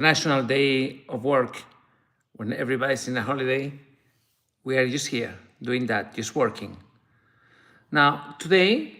National Day of Work, when everybody's in a holiday, we are just here doing that, just working. Now, today,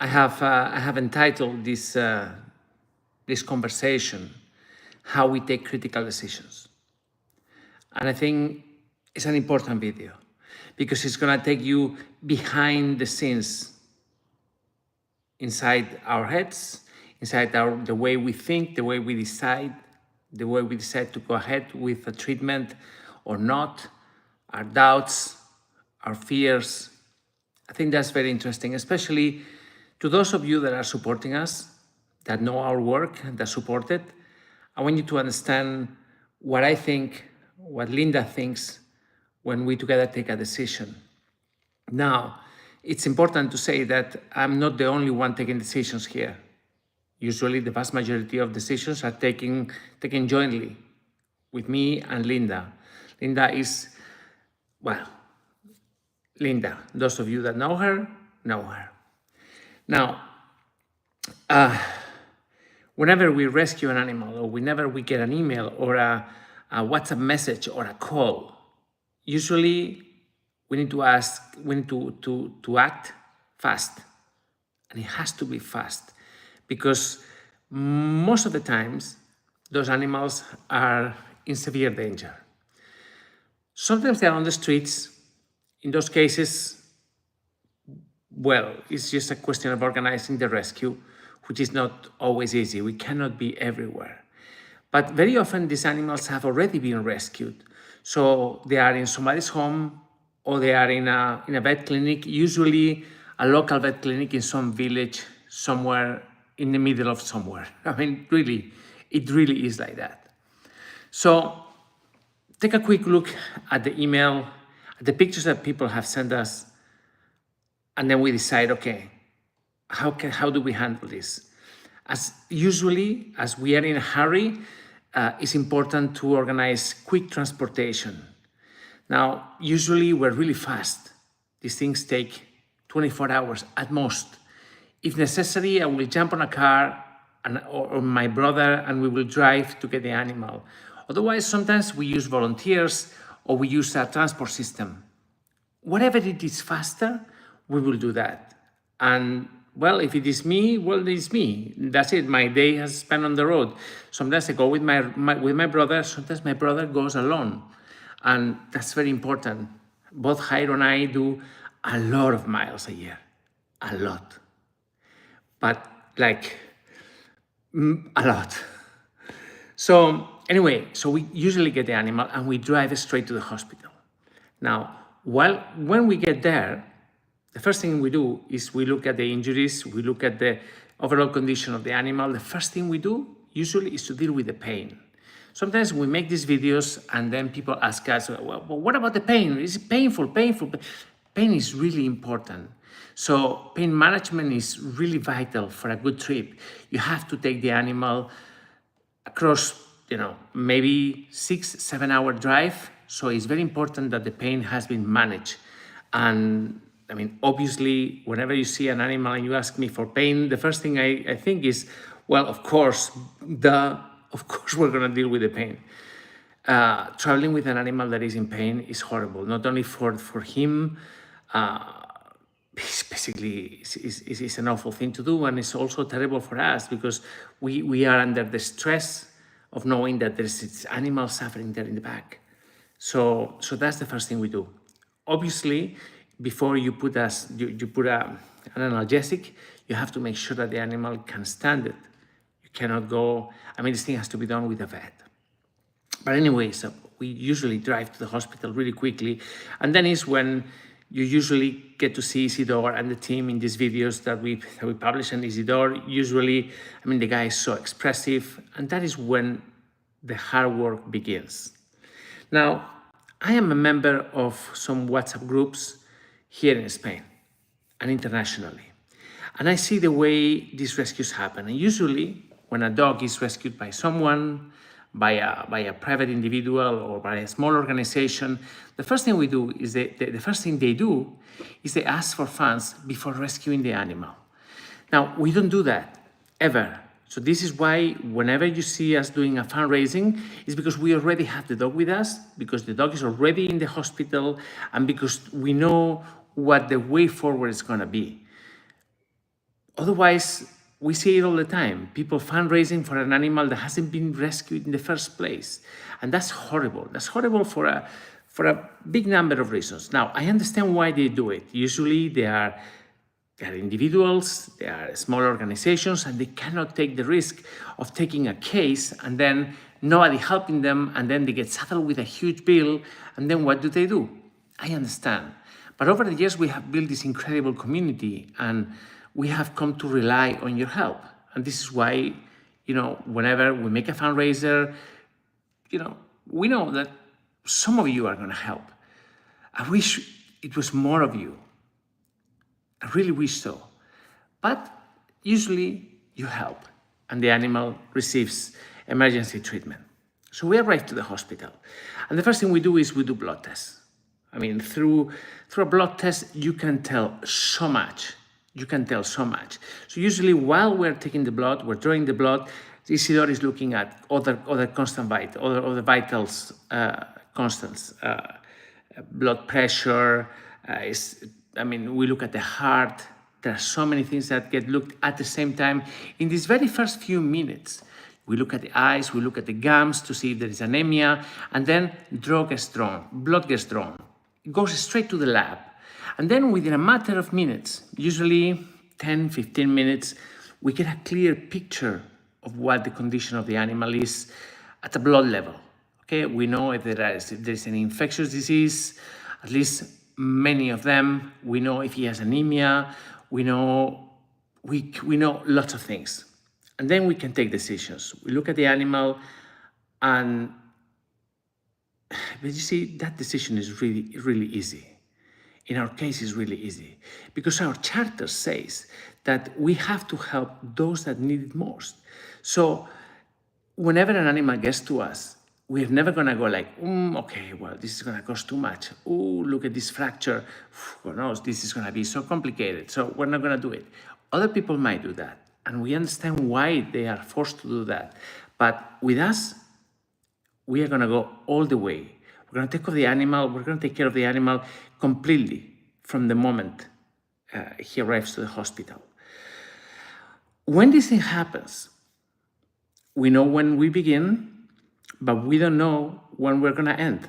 I have entitled this conversation, "How we take critical decisions." And I think it's an important video because it's going to take you behind the scenes inside our heads, inside the way we think, the way we decide to go ahead with a treatment or not, our doubts, our fears. I think that's very interesting, especially to those of you that are supporting us, that know our work, that support it. I want you to understand what I think, what Linda thinks when we together take a decision. Now, it's important to say that I'm not the only one taking decisions here. Usually the vast majority of decisions are taken jointly with me and Linda. Linda is, well, Linda, those of you that know her, know her. Now, whenever we rescue an animal or whenever we get an email or a WhatsApp message or a call, usually we need to act fast. And it has to be fast because most of the times those animals are in severe danger. Sometimes they're on the streets. In those cases, well, it's just a question of organizing the rescue, which is not always easy. We cannot be everywhere. But very often these animals have already been rescued. So they are in somebody's home or they are in a vet clinic, usually a local vet clinic in some village somewhere in the middle of somewhere. I mean, really, it really is like that. So take a quick look at the email, at the pictures that people have sent us, and then we decide, okay, how do we handle this? As usually, as we are in a hurry, it's important to organize quick transportation. Now, usually we're really fast. These things take 24 hours at most. If necessary, I will jump on a car or my brother and we will drive to get the animal. Otherwise, sometimes we use volunteers or we use a transport system. Whatever it is faster, we will do that. And well, if it is me, well, it is me. That's it. My day has spent on the road. Sometimes I go with my brother. Sometimes my brother goes alone. And that's very important. Both Jairo and I do a lot of miles a year. A lot. But like, a lot. So anyway, so we usually get the animal and we drive straight to the hospital. Now, when we get there, the first thing we do is we look at the injuries, we look at the overall condition of the animal. The first thing we do usually is to deal with the pain. Sometimes we make these videos and then people ask us, well, what about the pain? Is it painful? Pain is really important. So pain management is really vital for a good trip. You have to take the animal across, maybe 6-7 hour drive. So it's very important that the pain has been managed. And I mean, obviously, whenever you see an animal and you ask me for pain, the first thing I think is, well, of course, we're going to deal with the pain. Traveling with an animal that is in pain is horrible, not only for him, it's an awful thing to do, and it's also terrible for us because we are under the stress of knowing that there's this animal suffering there in the back. So that's the first thing we do. Obviously, before you put an analgesic, you have to make sure that the animal can stand it. You cannot go, this thing has to be done with a vet. But anyway, so we usually drive to the hospital really quickly. And then is when you usually get to see Isidore and the team in these videos that we publish. And Isidore, usually, the guy is so expressive. And that is when the hard work begins. Now, I am a member of some WhatsApp groups here in Spain and internationally. And I see the way these rescues happen. And usually when a dog is rescued by someone, by a private individual or by a small organization, the first thing we do is the first thing they do is they ask for funds before rescuing the animal. Now, we don't do that ever. So this is why whenever you see us doing a fundraising, it's because we already have the dog with us, because the dog is already in the hospital, and because we know what the way forward is going to be. Otherwise, we see it all the time. People fundraising for an animal that hasn't been rescued in the first place. And that's horrible. That's horrible for a big number of reasons. Now, I understand why they do it. Usually they are individuals, they are small organizations, and they cannot take the risk of taking a case and then nobody helping them, and then they get saddled with a huge bill, and then what do? I understand. But over the years, we have built this incredible community, and we have come to rely on your help. And this is why, whenever we make a fundraiser, we know that some of you are going to help. I wish it was more of you. I really wish so. But usually you help and the animal receives emergency treatment. So we arrive to the hospital. And the first thing we do is we do blood tests. I mean, through a blood test, you can tell so much. You can tell so much. So usually while we're taking the blood, we're drawing the blood, Isidore is looking at other constant other vitals, constants, blood pressure, we look at the heart. There are so many things that get looked at the same time. In these very first few minutes, we look at the eyes, we look at the gums to see if there is anemia, and then blood gets drawn. It goes straight to the lab. And then within a matter of minutes, usually 10, 15 minutes, we get a clear picture of what the condition of the animal is at a blood level. Okay, we know if there is any infectious disease, at least many of them. We know if he has anemia. We know lots of things, and then we can take decisions. We look at the animal, but you see, that decision is really, really easy. In our case, it's really easy because our charter says that we have to help those that need it most. So whenever an animal gets to us, we're never going to go like, okay, well, this is going to cost too much. Oh, look at this fracture. Who knows, this is going to be so complicated. So we're not going to do it. Other people might do that. And we understand why they are forced to do that. But with us, we are going to go all the way. We're going to take care of the animal. We're going to take care of the animal completely from the moment he arrives to the hospital. When this thing happens, we know when we begin, but we don't know when we're going to end.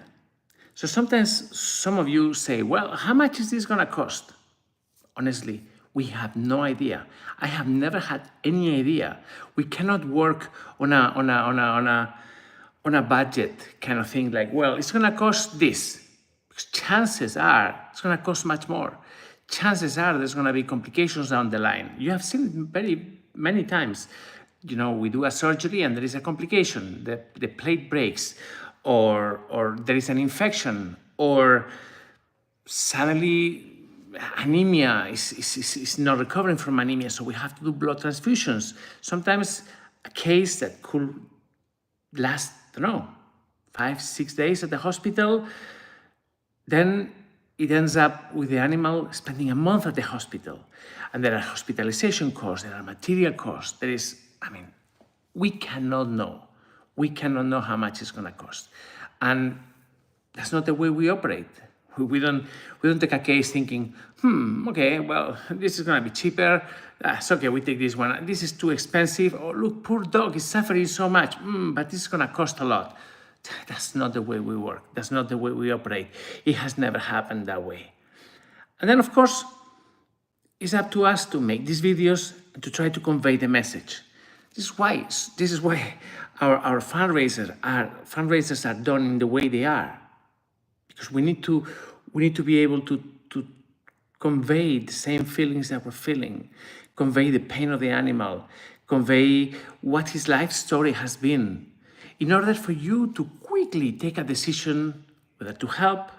So sometimes some of you say, well, how much is this going to cost? Honestly, we have no idea. I have never had any idea. We cannot work on a budget kind of thing like, well, it's going to cost this. Because chances are it's going to cost much more. Chances are there's going to be complications down the line. You have seen it very many times. We do a surgery and there is a complication. The plate breaks, or there is an infection, or suddenly anemia is not recovering from anemia, so we have to do blood transfusions. Sometimes a case that could last, 5-6 days at the hospital, then it ends up with the animal spending a month at the hospital. And there are hospitalization costs, there are material costs, we cannot know. We cannot know how much it's going to cost. And that's not the way we operate. We don't take a case thinking, okay, well, this is going to be cheaper. It's okay, we take this one. This is too expensive. Oh, look, poor dog is suffering so much. But this is going to cost a lot. That's not the way we work. That's not the way we operate. It has never happened that way. And then, of course, it's up to us to make these videos and to try to convey the message. This is why our fundraisers are done in the way they are, because we need to be able to convey the same feelings that we're feeling, convey the pain of the animal, convey what his life story has been, in order for you to quickly take a decision whether to help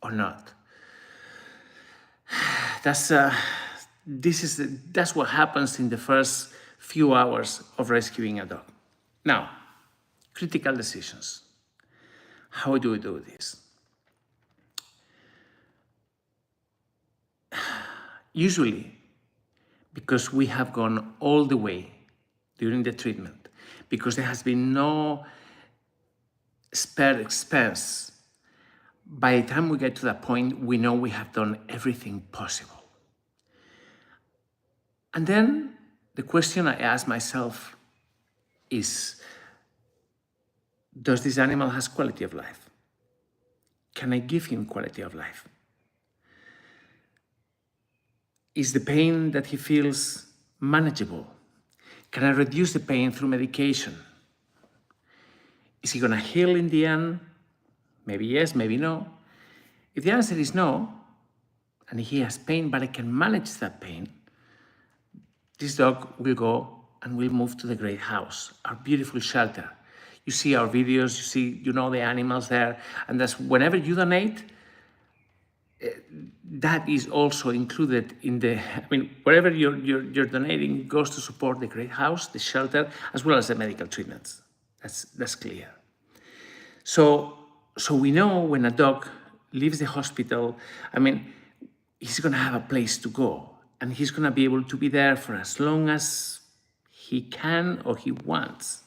or not. That's what happens in the first few hours of rescuing a dog. Now, critical decisions. How do we do this? Usually, because we have gone all the way during the treatment, because there has been no spared expense. By the time we get to that point, we know we have done everything possible. And then the question I ask myself is, does this animal has quality of life? Can I give him quality of life? Is the pain that he feels manageable? Can I reduce the pain through medication? Is he going to heal in the end? Maybe yes, maybe no. If the answer is no, and he has pain, but I can manage that pain, this dog will go and will move to the great house, our beautiful shelter. You see our videos, you know the animals there, and that's whenever you donate, that is also included in the, wherever you're donating goes to support the great house, the shelter, as well as the medical treatments. That's clear. So we know when a dog leaves the hospital, he's going to have a place to go, and he's going to be able to be there for as long as he can or he wants.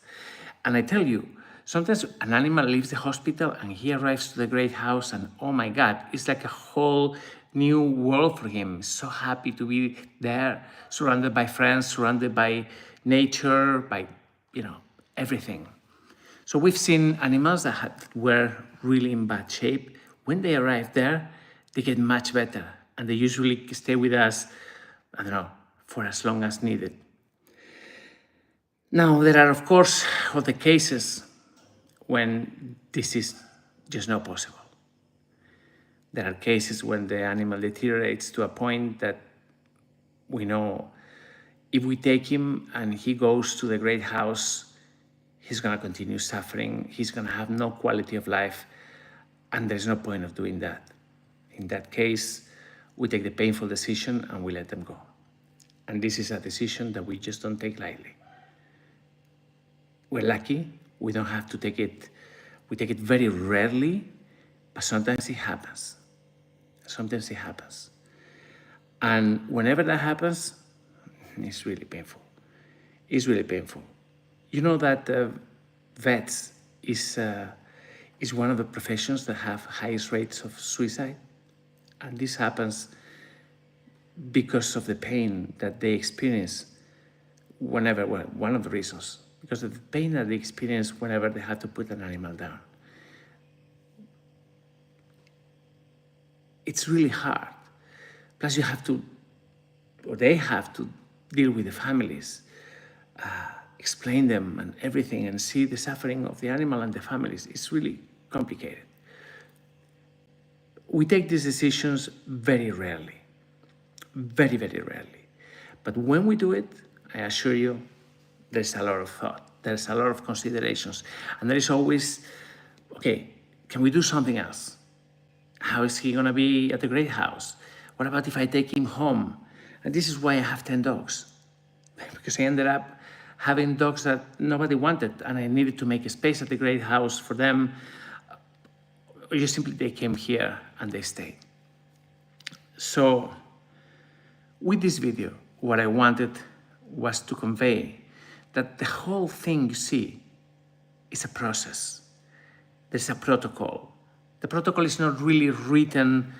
And I tell you, sometimes an animal leaves the hospital and he arrives to the great house, and oh my God, it's like a whole new world for him. He's so happy to be there, surrounded by friends, surrounded by nature, by, everything. So we've seen animals that were really in bad shape. When they arrive there, they get much better, and they usually stay with us, for as long as needed. Now, there are, of course, other cases when this is just not possible. There are cases when the animal deteriorates to a point that we know if we take him and he goes to the great house, he's going to continue suffering, he's going to have no quality of life, and there's no point of doing that. In that case, we take the painful decision and we let them go. And this is a decision that we just don't take lightly. We're lucky, we don't have to take it, we take it very rarely, but sometimes it happens. Sometimes it happens. And whenever that happens, it's really painful. It's really painful. You know that vets is one of the professions that have highest rates of suicide. And this happens because of the pain that they experience whenever, one of the reasons, because of the pain that they experience whenever they have to put an animal down. It's really hard. Plus you have to, or they have to deal with the families, explain them and everything, and see the suffering of the animal and the families. It's really complicated. We take these decisions very rarely, very, very rarely. But when we do it, I assure you, there's a lot of thought, there's a lot of considerations, and there is always, okay, can we do something else? How is he gonna be at the great house? What about if I take him home? And this is why I have 10 dogs, because I ended up having dogs that nobody wanted, and I needed to make a space at the great house for them. Or just simply they came here and they stayed. So with this video, what I wanted was to convey that the whole thing you see is a process. There's a protocol. The protocol is not really written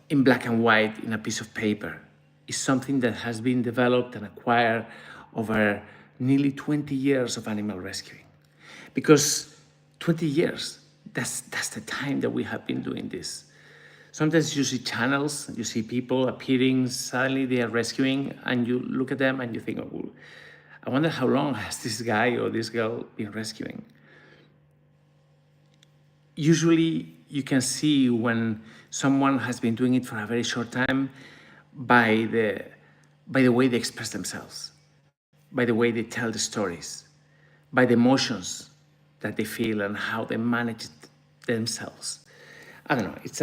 in black and white in a piece of paper. It's something that has been developed and acquired over nearly 20 years of animal rescuing. Because 20 years, that's the time that we have been doing this. Sometimes you see channels, you see people appearing, suddenly they are rescuing, and you look at them and you think, oh, I wonder how long has this guy or this girl been rescuing. Usually you can see when someone has been doing it for a very short time by the way they express themselves, by the way they tell the stories, by the emotions that they feel and how they manage themselves. I don't know, it's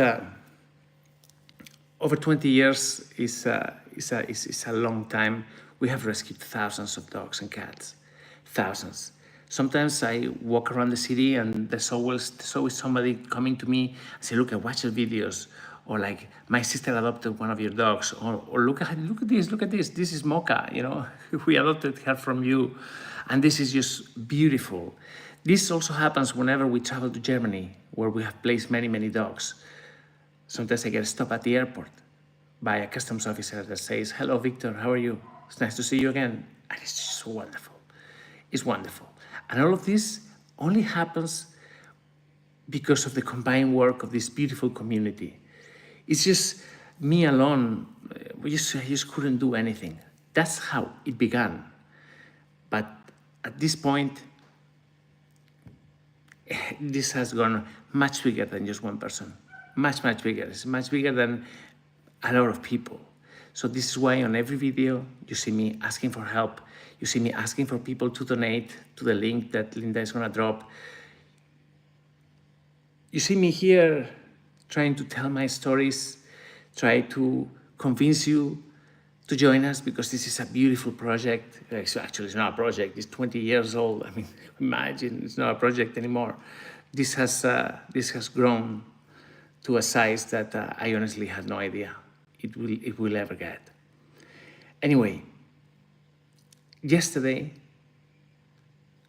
over 20 years is a long time. We have rescued thousands of dogs and cats, thousands. Sometimes I walk around the city and there's always somebody coming to me and say, look, I watch your videos or like my sister adopted one of your dogs, or look at this, this is Mocha, you know, we adopted her from you, and this is just beautiful. This also happens whenever we travel to Germany, where we have placed many dogs. Sometimes I get stopped at the airport by a customs officer that says, "Hello, Victor, how are you? It's nice to see you again." And it's just wonderful. It's wonderful. And all of this only happens because of the combined work of this beautiful community. It's just me alone. I just couldn't do anything. That's how it began. But at this point, this has gone much bigger than just one person. Much bigger. It's much bigger than a lot of people. So this is why on every video, you see me asking for help. You see me asking for people to donate to the link that Linda is gonna drop. You see me here trying to tell my stories, try to convince you to join us, because this is a beautiful project. Actually, it's not a project, it's 20 years old. I mean, imagine, it's not a project anymore. This has grown to a size that I honestly had no idea it will ever get. Anyway, yesterday,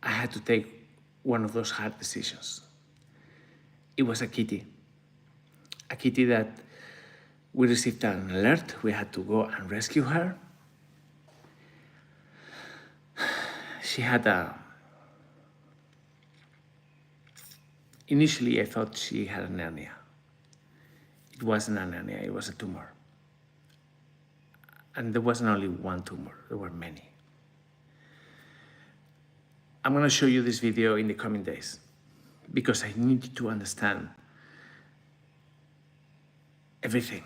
I had to take one of those hard decisions. It was a kitty that we received an alert. We had to go and rescue her. She had initially I thought she had an hernia. It wasn't an hernia, it was a tumor. And there wasn't only one tumor, there were many. I'm gonna show you this video in the coming days, because I need you to understand everything.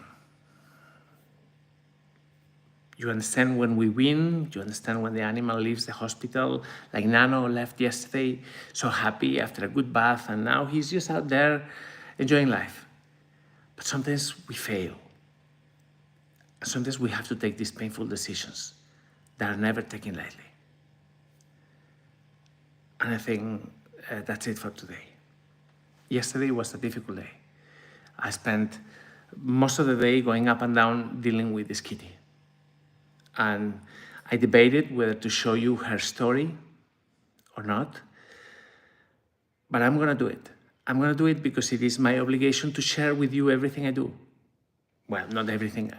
You understand when we win, you understand when the animal leaves the hospital, like Nano left yesterday, so happy after a good bath, and now he's just out there enjoying life. But sometimes we fail. Sometimes we have to take these painful decisions that are never taken lightly. And I think that's it for today. Yesterday was a difficult day. I spent most of the day going up and down dealing with this kitty. And I debated whether to show you her story or not. But I'm gonna do it. I'm gonna do it because it is my obligation to share with you everything I do. Well, not everything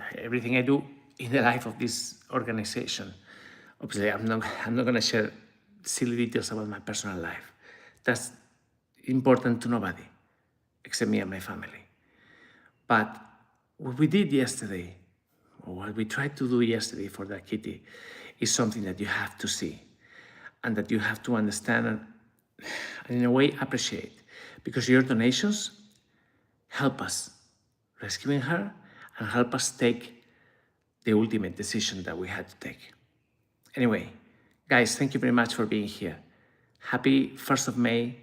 I do in the life of this organization. Obviously, I'm not gonna share silly details about my personal life. That's important to nobody, except me and my family. But what we did yesterday, or what we tried to do yesterday for that kitty, is something that you have to see and that you have to understand and in a way appreciate, because your donations help us rescuing her and help us take the ultimate decision that we had to take. Anyway, guys, thank you very much for being here. Happy 1st of May.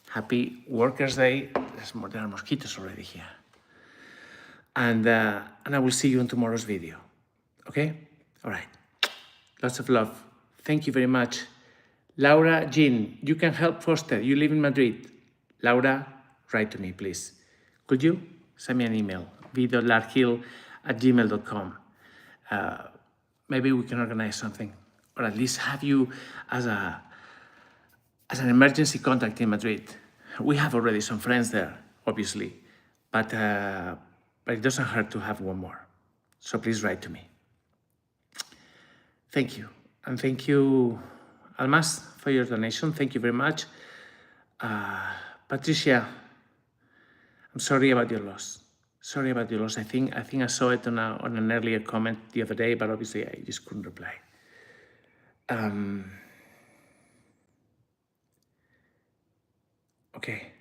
Happy Workers' Day. There are mosquitoes already here. And I will see you in tomorrow's video. Okay? All right. Lots of love. Thank you very much. Laura Jean, you can help foster. You live in Madrid. Laura, write to me, please. Could you? Send me an email. v.larkhill@gmail.com. Maybe we can organize something, or at least have you as an emergency contact in Madrid. We have already some friends there, obviously, but it doesn't hurt to have one more. So please write to me. Thank you. And thank you, Almas, for your donation. Thank you very much. Patricia, I'm sorry about your loss. Sorry about your loss. I think I saw it on an earlier comment the other day, but obviously I just couldn't reply. Okay.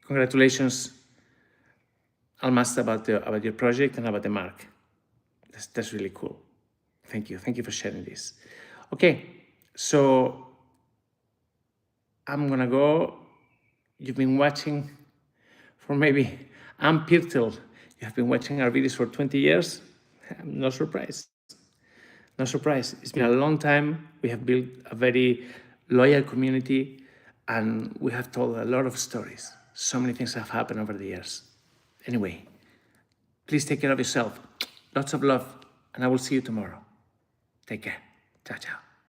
Congratulations, Almas, about your project and about the mark. That's really cool. Thank you. Thank you for sharing this. Okay, so I'm gonna go. You've been watching for maybe, I'm Pirtel. You have been watching our videos for 20 years. I'm not surprised. No surprise. It's been a long time. We have built a very loyal community, and we have told a lot of stories. So many things have happened over the years. Anyway, Please take care of yourself. Lots of love, and I will see you tomorrow. Take care. Ciao, ciao.